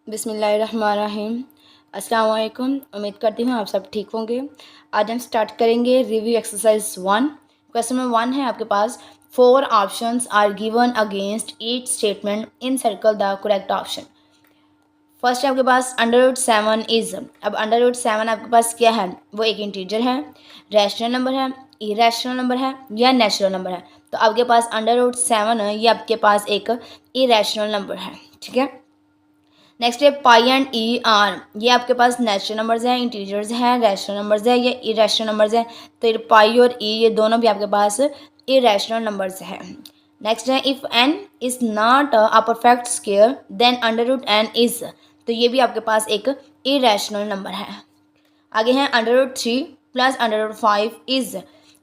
बिस्मिल्लाहिर्रहमानिर्रहीम। अस्सलाम वालेकुम। उम्मीद करती हूँ आप सब ठीक होंगे। आज हम स्टार्ट करेंगे रिव्यू एक्सरसाइज 1। क्वेश्चन नंबर 1 है आपके पास, 4 options are given against each statement in circle the correct option. First है आपके पास √7 इज। अब √7 आपके पास क्या है, वो एक इंटीजर है, रैशनल नंबर है, इरेशनल नंबर है या नेचुरल नंबर है। तो आपके पास √7 है, ये आपके पास एक इरेशनल नंबर है। ठीक है, नेक्स्ट है पाई एंड ई आर। ये आपके पास नेचुरल नंबर्स हैं, इंटीजर्स हैं, रैशनल नंबर्स हैं या इरेशनल नंबर्स हैं। तो ये पाई और ई ये दोनों भी आपके पास इरेशनल नंबर्स हैं। नेक्स्ट है if n is not a perfect square then √n is. तो ये भी आपके पास एक इरेशनल नंबर है। आगे हैं √3 plus √5 is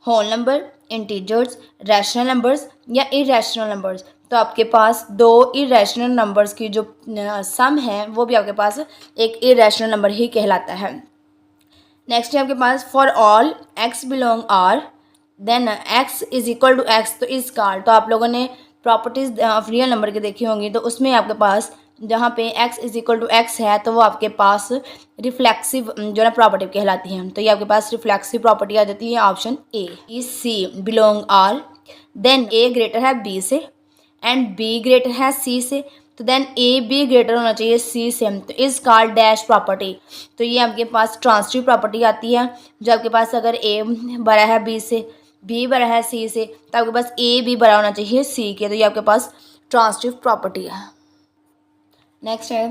whole number, integers, rational numbers या इरेशनल नंबर्स। तो आपके पास दो इरेशनल नंबर्स की जो सम है वो भी आपके पास एक इरेशनल नंबर ही कहलाता है। नेक्स्ट है आपके पास for all x belong R then x is equal to x तो इज कार। तो आप लोगों ने प्रॉपर्टीज ऑफ रियल नंबर की देखी होंगी, तो उसमें आपके पास जहाँ पे x is equal to x है तो वो आपके पास रिफ्लेक्सिव जो है प्रॉपर्टी कहलाती है। तो ये आपके पास रिफ्लेक्सिव प्रॉपर्टी आ जाती है option A. C belong R then A greater है बी से एंड बी ग्रेटर है सी से, तो देन ए बी ग्रेटर होना चाहिए सी से। तो इज कॉल्ड डैश प्रॉपर्टी। तो ये आपके पास ट्रांसिटिव प्रॉपर्टी आती है, जो आपके पास अगर ए बड़ा है बी से, बी बड़ा है सी से, तो आपके पास ए बी बड़ा होना चाहिए सी के। तो ये आपके पास ट्रांसिटिव प्रॉपर्टी है। नेक्स्ट है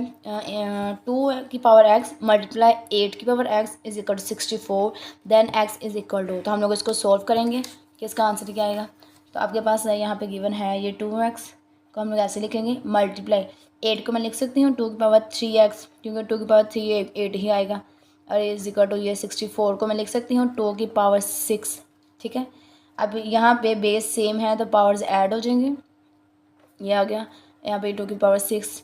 2 की पावर एक्स मल्टीप्लाई 8 की power x is equal to 64 then x is equal to. तो हम लोग इसको सॉल्व करेंगे कि इसका आंसर क्या आएगा। तो आपके पास यहाँ पे गिवन है ये 2x को हम लोग ऐसे लिखेंगे, मल्टीप्लाई 8 को मैं लिख सकती हूँ 2 की पावर 3x, क्योंकि 2 की पावर 3 8 ही आएगा, और इज इक्वल टू ये 64 को मैं लिख सकती हूँ 2 की पावर 6। ठीक है, अब यहाँ पे बेस सेम है तो पावर्स ऐड हो जाएंगी, ये आ गया यहाँ पे 2 की पावर 6।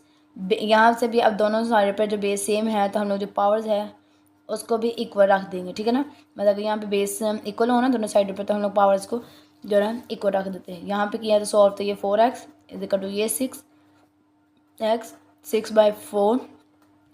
यहाँ से भी अब दोनों साइड पर जो बेस सेम है तो हम लोग जो पावर्स है उसको भी इक्वल रख देंगे। ठीक है ना, मतलब यहाँ पे बेस इक्वल हो ना दोनों साइड पर, तो हम लोग पावर्स को जो है इक्वल रख देते हैं। यहाँ पे किया तो सॉल्व, तो ये 4x इज इक्वल टू ये 6x 6/4।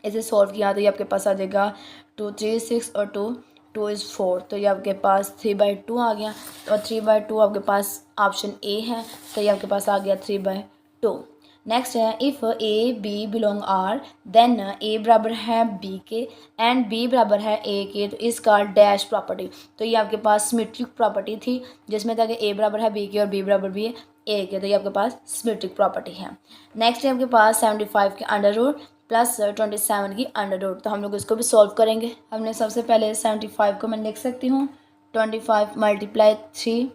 इसे सॉल्व किया तो ये आपके पास आ जाएगा 2 3 6 और 2 2 इज़ 4। तो ये आपके पास 3/2 आ गया, और 3/2 आपके पास ऑप्शन ए है, तो ये आपके पास आ गया 3/2। नेक्स्ट है if a b belong R then a बराबर है बी के एंड बी बराबर है ए के, तो इस का डैश प्रॉपर्टी। तो ये आपके पास सिमेट्रिक प्रॉपर्टी थी, जिसमें था कि ए बराबर है बी के और बी बराबर भी है ए के, तो ये आपके पास सिमेट्रिक प्रॉपर्टी है। नेक्स्ट है आपके पास 75 के अंडर रूट प्लस 27 की अंडर रूट। तो हम लोग इसको भी सॉल्व करेंगे। हमने सबसे पहले 75 को मैं लिख सकती हूँ 25 मल्टीप्लाई 3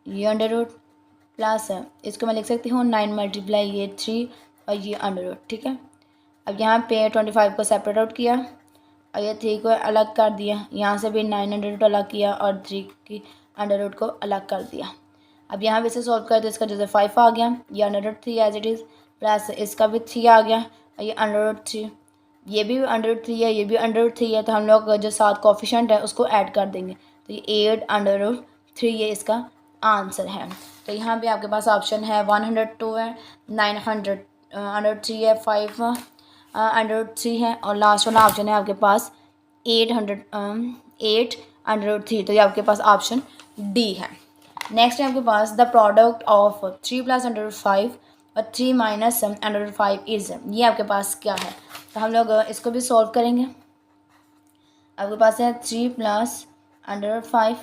ये अंडर रूट, प्लस इसको मैं लिख सकती हूँ 9 मल्टीप्लाई ये 3 और ये अंडर रूट। ठीक है, अब यहाँ पे 25 को सेपरेट आउट किया और ये 3 को अलग कर दिया, यहाँ से भी 9 अंडर रूट अलग किया और 3 की अंडर रूट को अलग कर दिया। अब यहाँ पे इसे सॉल्व करें तो इसका जैसे 5 आ गया, ये under root 3 as it is, plus इसका भी 3 आ गया और ये अंडर रूट 3, ये भी अंडर रूट 3 है, ये भी अंडर रूट 3 है, तो हम लोग जो साथ कोफिशिएंट है उसको ऐड कर देंगे, तो ये 8 अंडर रूट 3 ये इसका आंसर है। तो यहाँ पे आपके पास ऑप्शन है 102 है, 900 अंडर रूट 3 है, 5 अंडर रूट 3 है, और लास्ट वाला ऑप्शन है आपके पास 8 अंडर रूट 3, तो ये आपके पास ऑप्शन डी है। नेक्स्ट है आपके पास the product of 3 plus under root 5 और 3 माइनस अंडर रूट 5 इज, ये आपके पास क्या है। तो हम लोग इसको भी सॉल्व करेंगे। आपके पास है 3 प्लस अंडर रूट 5,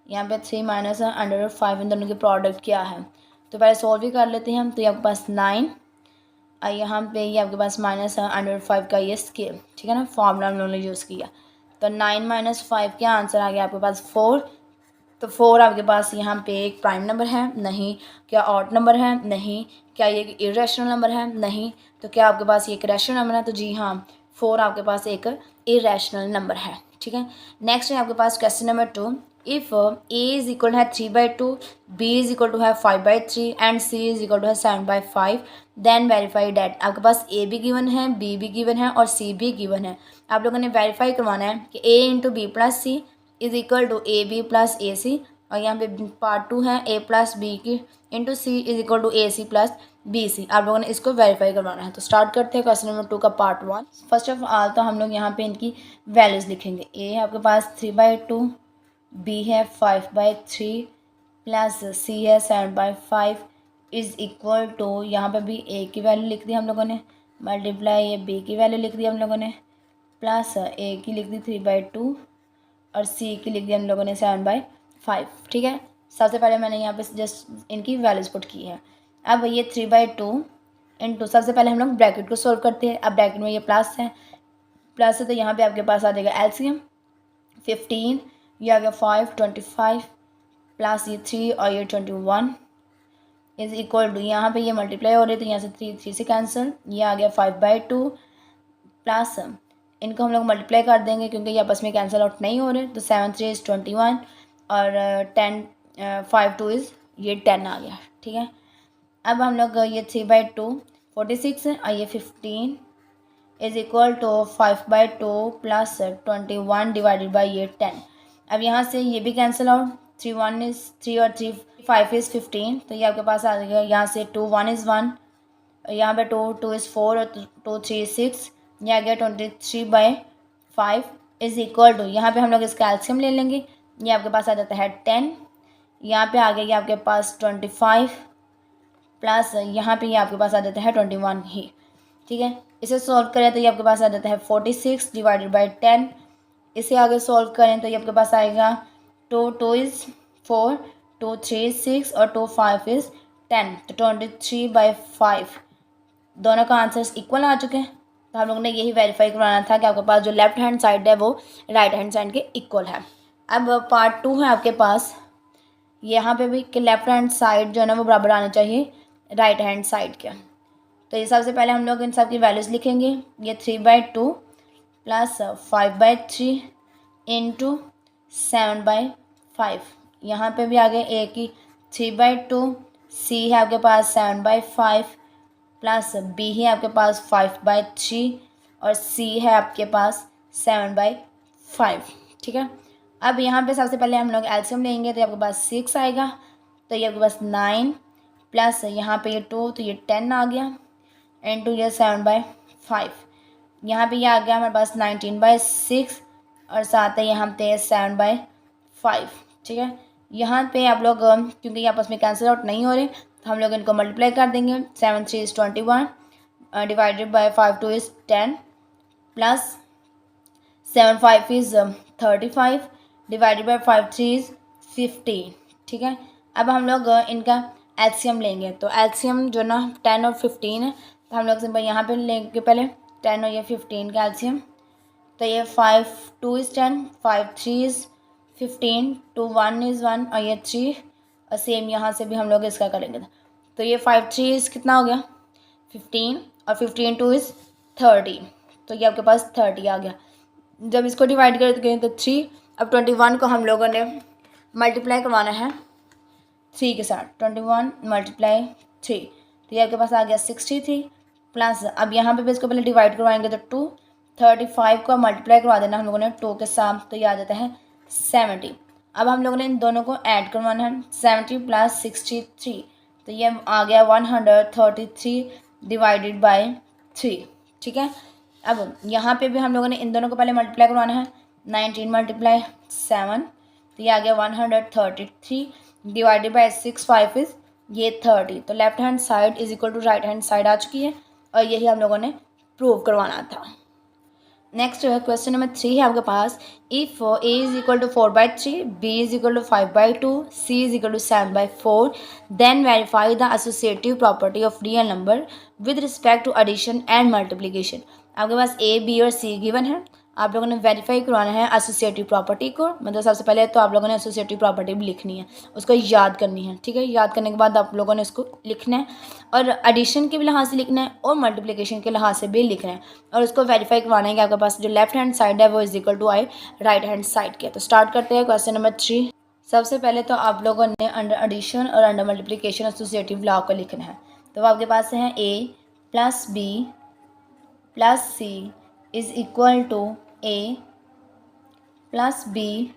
यहाँ पे 3 माइनस अंडर रूट 5, इन दोनों के प्रोडक्ट क्या है। तो पहले सॉल्व ही कर लेते हैं हम। तो ये आपके पास 9 और यहाँ पे ये आपके पास माइनस अंडर रूट 5 का ये स्केल। ठीक है ना, फॉर्मूला हम लोगों ने यूज़ किया। तो 9 माइनस 5 क्या आंसर आ गया आपके पास 4। तो 4 आपके पास यहाँ पे एक प्राइम नंबर है नहीं, क्या ऑड नंबर है नहीं, क्या ये इरेशनल नंबर है नहीं, तो क्या आपके पास ये एक रैशनल नंबर है। तो जी हाँ, 4 आपके पास एक इरेशनल नंबर है। ठीक है, नेक्स्ट है आपके पास question number 2। If a is equal है 3/2, बी इज इक्वल टू है 5/3 and c is equal to है 7/5 देन वेरीफाई डैट। आपके पास ए भी गिवन है, बी भी गिवन है और सी भी गिवन है। आप लोगों ने वेरीफाई करवाना है कि a into b plus c is equal to a b plus a c, और यहाँ पे पार्ट 2 है ए प्लस बी की into c is equal to a c plus b c, आप लोगों ने इसको वेरीफाई करवाना है। तो स्टार्ट करते हैं क्वेश्चन नंबर 2 का पार्ट 1। फर्स्ट ऑफ ऑल तो हम लोग यहाँ पे इनकी वैल्यूज़ लिखेंगे। ए है आपके पास 3/2, बी है 5/3 प्लस सी है 7/5 इज़ इक्वल टू, यहाँ पे भी ए की वैल्यू लिख दी हम लोगों ने, मल्टीप्लाई ये बी की वैल्यू लिख दी हम लोगों ने, प्लस ए की लिख दी 3/2 और सी की लिख दी हम लोगों ने 7/5। ठीक है, सबसे पहले मैंने यहाँ पे जस्ट इनकी वैल्यूज़ पुट की है। अब ये 3/2 इंटू, सबसे पहले हम लोग ब्रैकेट को सोल्व करते हैं। अब ब्रैकेट में ये प्लस है तो यहाँ पे आपके पास आ जाएगा एलसीएम 15, ये आ गया 5 25 प्लस ये 3 और ये 21 इज इक्वल टू, यहाँ पे ये मल्टीप्लाई हो रही है तो यहाँ से 3 से कैंसिल, ये आ गया 5/2 प्लस इनको हम लोग मल्टीप्लाई कर देंगे क्योंकि ये आपस में कैंसिल आउट नहीं हो रहे, तो 7 3 इज़ 21 और 10 5 2 इज़ ये 10 आ गया। ठीक है, अब हम लोग ये 3/2 46 है और ये 15 is equal to 5/2 plus 21 divided by ये 10। अब यहाँ से ये भी कैंसिल आउट, 3 1 इज़ 3 और 3 5 इज़ 15, तो ये आपके पास आ जाएगा। यहाँ से 2 1 इज़ 1, यहाँ पे 2 2 इज़ 4 और 2 3 इज़ 6, ये आ गया 23/5 इज़ इक्वल टू, यहाँ पे हम लोग इसका एलसीएम ले लेंगे, ये आपके पास आ जाता है 10, यहाँ पे आ गया आपके पास 25 प्लस यहाँ पे ये आपके पास आ जाता है 21 ही। ठीक है, इसे सॉल्व करें तो ये आपके पास आ जाता है 46 डिवाइडेड बाई 10। इसे आगे सॉल्व करें तो ये आपके पास आएगा 2 2 इज़ 4, 2 3 इज़ 6 और 2 5 इज़ 10, तो 23/5 दोनों का आंसर्स इक्वल आ चुके हैं। तो हम लोग ने यही वेरीफाई करवाना था कि आपके पास जो लेफ्ट हैंड साइड है वो राइट हैंड साइड के इक्वल है। अब पार्ट 2 है आपके पास, यहाँ पे भी कि लेफ्ट हैंड साइड जो है ना वो बराबर आनी चाहिए राइट हैंड साइड के। तो ये सबसे पहले हम लोग इन सब की वैल्यूज़ लिखेंगे। ये 3/2 प्लस 5/3 इंटू 7/5, यहाँ पे भी आ गए ए की 3/2, सी है आपके पास 7/5 प्लस बी है आपके पास 5/3 और सी है आपके पास 7/5। ठीक है, अब यहाँ पे सबसे पहले हम लोग एलसीएम लेंगे तो आपके पास 6 आएगा, तो ये आपके पास 9 प्लस यहाँ पे ये 2 तो ये 10 आ गया इंटू ये 7/5, यहाँ पे ये आ गया हमारे पास 19/6 और साथ ही यहाँ पे 7/5। ठीक है, यहाँ पे आप लोग क्योंकि ये आपस में कैंसिल आउट नहीं हो रहे तो हम लोग इनको मल्टीप्लाई कर देंगे। 7 3 is 21 divided by 5 2 is 10 plus 7 5 is 35 divided by 5 3 is 15। ठीक है, अब हम लोग इनका एलसीएम लेंगे, तो एलसीएम जो ना 10 और 15 है, तो हम लोग सिंपल यहाँ पे लेंगे पहले 10 और ये 15 का एलसीएम, तो ये 5 2 इज़ 10, 5 3 इज़ 15, 2 1 इज़ 1 और ये 3 और सेम यहाँ से भी हम लोग इसका करेंगे। तो ये 5 3 इज़ कितना हो गया 15 और 15 2 इज़ 30, तो ये आपके पास 30 आ गया। जब इसको डिवाइड करते तो 3, अब 21 को हम लोगों ने मल्टीप्लाई करवाना है 3 के साथ, 21 मल्टीप्लाई 3, तो ये आपके पास आ गया 63 प्लस, अब यहाँ पे भी इसको पहले डिवाइड करवाएंगे तो 2, 35 को मल्टीप्लाई करवा देना हम लोगों ने 2 के साथ, तो ये आ जाता है 70। अब हम लोगों ने इन दोनों को ऐड करवाना है 70 प्लस 63, तो ये आ गया 133 डिवाइडेड बाई 3। ठीक है, अब यहाँ पे भी हम लोगों ने इन दोनों को पहले मल्टीप्लाई करवाना है 19 मल्टीप्लाई 7, तो ये आ गया 133 डिवाइडेड बाई 6 5 इज़ ये 30, तो left hand side is equal to right hand side आ चुकी है और यही हम लोगों ने प्रूव करवाना था। नेक्स्ट जो है क्वेश्चन नंबर 3 है आपके पास, if a is equal to 4/3, b is equal to 5/2, c is equal to 7/4, then verify the associative property of real number with respect to addition and multiplication. आपके पास A B और सी given है, आप लोगों ने वेरीफाई करवाना है associative property को। मतलब सबसे पहले तो आप लोगों ने एसोसिएटिव प्रॉपर्टी भी लिखनी है, उसको याद करनी है। ठीक है, याद करने के बाद आप लोगों ने इसको लिखना है और एडिशन के भी लिहाज से लिखना है और मल्टीप्लिकेशन के लिहाज से भी लिखना है और उसको वेरीफाई करवाना है कि आपके पास जो लेफ्ट हैंड साइड है वो is equal to I right hand side के। तो स्टार्ट करते हैं क्वेश्चन नंबर 3। सबसे पहले तो आप लोगों ने अंडर एडिशन और अंडर मल्टीप्लिकेशन एसोसिएटिव लॉ को लिखना है। तो आपके पास है a plus b plus c is equal to a plus b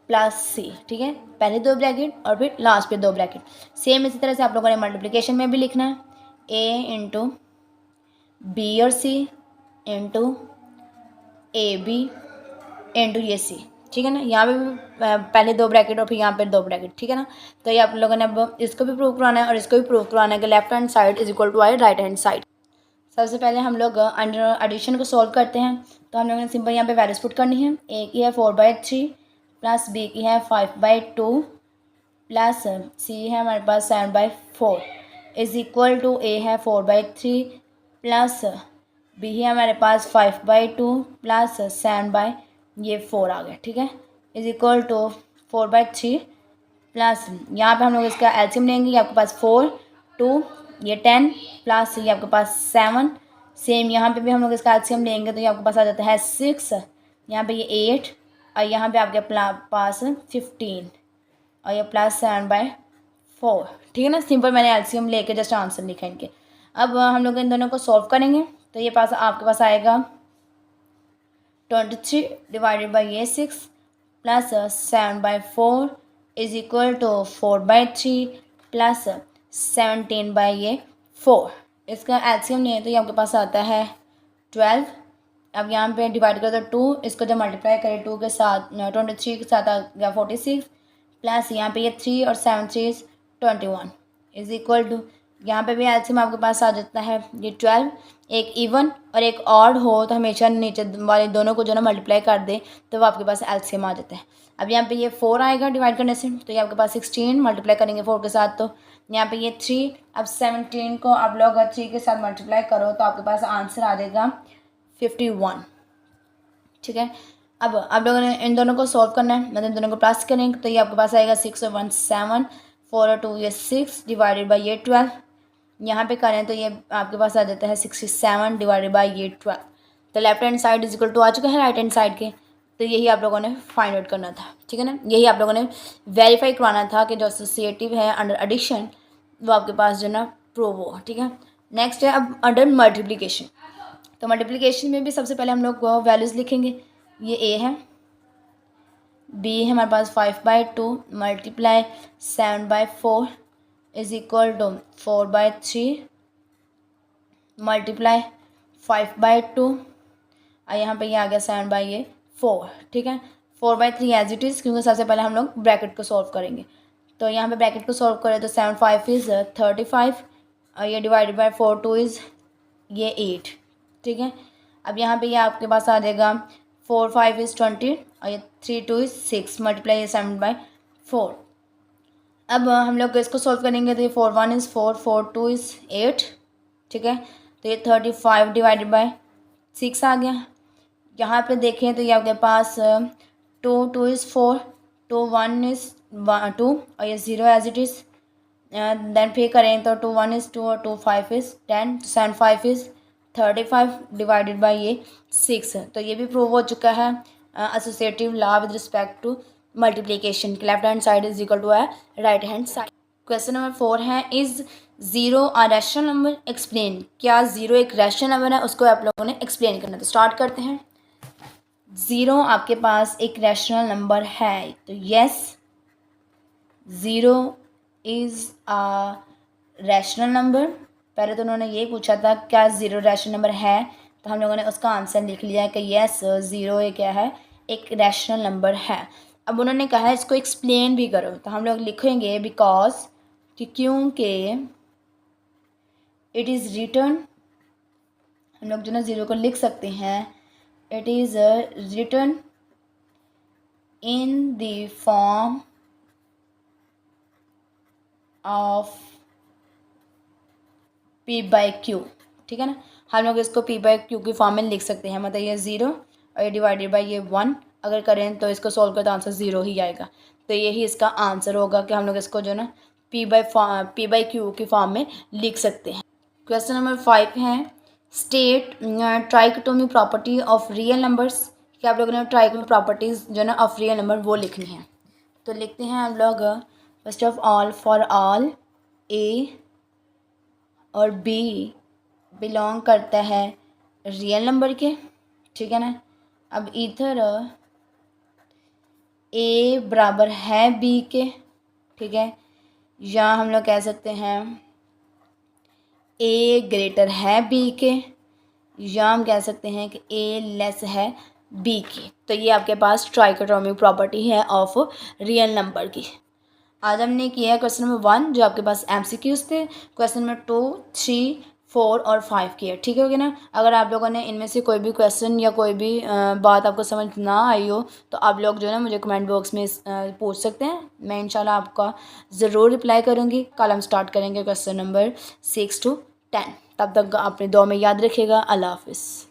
plus c. ठीक है, पहले 2 ब्रैकेट और फिर लास्ट पे 2 ब्रैकेट। सेम इसी तरह से आप लोगों ने मल्टीप्लिकेशन में भी लिखना है। ए इंटू बी और सी इंटू ए बी इंटू ये सी, ठीक है ना। यहाँ पे भी पहले 2 ब्रैकेट और फिर यहाँ पे 2 ब्रैकेट, ठीक है ना। तो ये आप लोगों ने अब इसको भी प्रूव करवाना है और इसको भी प्रूव करवाना है कि left hand side is equal to I right hand side. सबसे पहले हम लोग अंडर एडिशन को सॉल्व करते हैं। तो हम लोगों ने सिंपल यहाँ पे वैल्यूज पुट करनी है। ए की है 4/3 प्लस बी की है 5/2 प्लस सी है हमारे पास 7/4 इज इक्वल टू ए है 4/3 प्लस बी है हमारे पास 5/2 प्लस 7/4 आ गया, ठीक है, इज इक्वल टू 4/3 प्लस यहाँ पे हम लोग इसका एलसीएम लेंगे। ये आपके पास 4 2 ये 10 प्लस ये आपके पास 7, सेम यहाँ पे भी हम लोग इसका एलसीएम लेंगे तो ये आपके पास आ जाता है 6, यहाँ पे ये 8 और यहाँ पे आपके पास 15 और ये प्लस 7/4, ठीक है ना। सिंपल मैंने एलसीएम लेके जस्ट आंसर लिखा इनके। अब हम लोग इन दोनों को सॉल्व करेंगे तो ये पास आपके पास आएगा 23 डिवाइडेड बाई ये 6 plus 7/4 is equal to 4/3 plus 17/4। इसका एलसीएम नहीं है तो ये आपके पास आता है 12। अब यहाँ पे डिवाइड कर दो 2, इसको जब मल्टीप्लाई करें 2 के साथ 23 के साथ आ गया 46 प्लस यहाँ पे ये 3 और 7 3 21 इज इक्वल टू यहाँ पे भी एलसीएम आपके पास आ जाता है ये 12। एक इवन और एक ऑड हो तो हमेशा नीचे वाले दोनों को जो ना मल्टीप्लाई कर दे तो वो आपके पास एलसीएम आ जाता है। अब यहाँ पे ये 4 आएगा डिवाइड करने से तो ये आपके पास 16 मल्टीप्लाई करेंगे 4 के साथ तो यहाँ पे ये 3। अब 17 को आप लोग 3 के साथ मल्टीप्लाई करो तो आपके पास आंसर आ जाएगा 51, ठीक है। अब आप लोगों ने इन दोनों को सॉल्व करना है, मतलब इन दोनों को प्लस करेंगे तो ये आपके पास आएगा 6 और 1 7 4 और 2 ये 6 डिवाइडेड बाई ये 12। यहाँ पे करें तो ये आपके पास आ जाता है 67 डिवाइडेड बाई ये 12। तो left hand side is equal to आ चुका है राइट हैंड साइड के। तो यही आप लोगों ने फाइंड आउट करना था, ठीक है ना। यही आप लोगों ने वेरीफाई करवाना था कि जो एसोसिएटिव है अंडर एडिशन वो आपके पास जो ना प्रूव हो, ठीक है। नेक्स्ट है अब अंडर मल्टीप्लिकेशन। तो मल्टीप्लिकेशन में भी सबसे पहले हम लोग वैल्यूज़ लिखेंगे। ये ए है, बी है हमारे पास 5/2 multiply 7/4 is equal to 4/3 multiply 5/2 और यहाँ पे ये आ गया 7/4, ठीक है। 4/3 एज इट इज़ क्योंकि सबसे पहले हम लोग ब्रैकेट को सॉल्व करेंगे। तो यहाँ पे ब्रैकेट को सॉल्व करें तो 7 5 इज़ 35 और ये डिवाइडेड बाई 4 2 इज़ ये 8, ठीक है। अब यहाँ पे ये आपके पास आ जाएगा 4 5 इज़ 20 और ये 3 2 इज़ 6 मल्टीप्लाई ये 7/4। अब हम लोग इसको सॉल्व करेंगे तो ये 4 1 इज़ 4 4 2 इज़ 8, ठीक है। तो ये 35 डिवाइडेड बाई 6 आ गया। यहाँ पे देखें तो ये आपके पास 2 2 इज़ 4 2 1 इज़ 2 और ये 0 एज इट इज़। देन फिर करें तो 2 1 इज़ 2 और 2 5 इज़ 10 7 5 इज़ 35 डिवाइडेड बाई ये 6। तो ये भी प्रूव हो चुका है associative law with respect to multiplication. Left hand side is equal to है right hand side. Question number 4 है is 0 a rational number explain. क्या 0 एक रैशनल नंबर है, उसको आप लोगों ने एक्सप्लेन करना। तो स्टार्ट करते हैं। 0 आपके पास एक रैशनल नंबर है तो yes 0 is a rational number. पहले तो उन्होंने ये पूछा था क्या 0 रैशनल नंबर है, तो हम लोगों ने उसका आंसर लिख लिया है कि यस 0 ये क्या है, एक रैशनल नंबर है। अब उन्होंने कहा है इसको एक्सप्लेन भी करो तो हम लोग लिखेंगे बिकॉज कि क्योंकि इट इज़ रिटर्न, हम लोग जो ना 0 को लिख सकते हैं it is return in the form of P/Q, ठीक है ना। हम लोग इसको P/Q की फॉर्म में लिख सकते हैं, मतलब ये 0 और ये डिवाइडेड बाई ये 1 अगर करें तो इसको सॉल्व करें तो आंसर 0 ही आएगा। तो यही इसका आंसर होगा कि हम लोग इसको जो ना P/Q की फॉर्म में लिख सकते हैं। क्वेश्चन नंबर 5 है state trichotomy property of real numbers. कि आप लोगों ने ट्राइकोटोमी प्रॉपर्टीज़ जो ना ऑफ रियल नंबर वो लिखनी है। तो लिखते हैं हम लोग first of all for all a और बी बिलोंग करता है रियल नंबर के, ठीक है ना। अब इधर ए बराबर है बी के, ठीक है, या हम लोग कह सकते हैं ए ग्रेटर है बी के, या हम कह सकते हैं कि ए लेस है बी की। तो ये आपके पास ट्राइकोटोमी प्रॉपर्टी है ऑफ रियल नंबर की। आज हमने किया है क्वेश्चन नंबर 1 जो आपके पास MCQs थे, क्वेश्चन नंबर 2, 3, 4 और 5 किया। ठीक है ना। अगर आप लोगों ने इनमें से कोई भी क्वेश्चन या कोई भी बात आपको समझ ना आई हो तो आप लोग जो है ना मुझे कमेंट बॉक्स में पूछ सकते हैं। मैं इंशाल्लाह आपका ज़रूर रिप्लाई करूँगी। कल हम स्टार्ट करेंगे क्वेश्चन नंबर 6 to 10। तब तक अपने दुआ में याद रखिएगा। अल्लाह हाफिज़।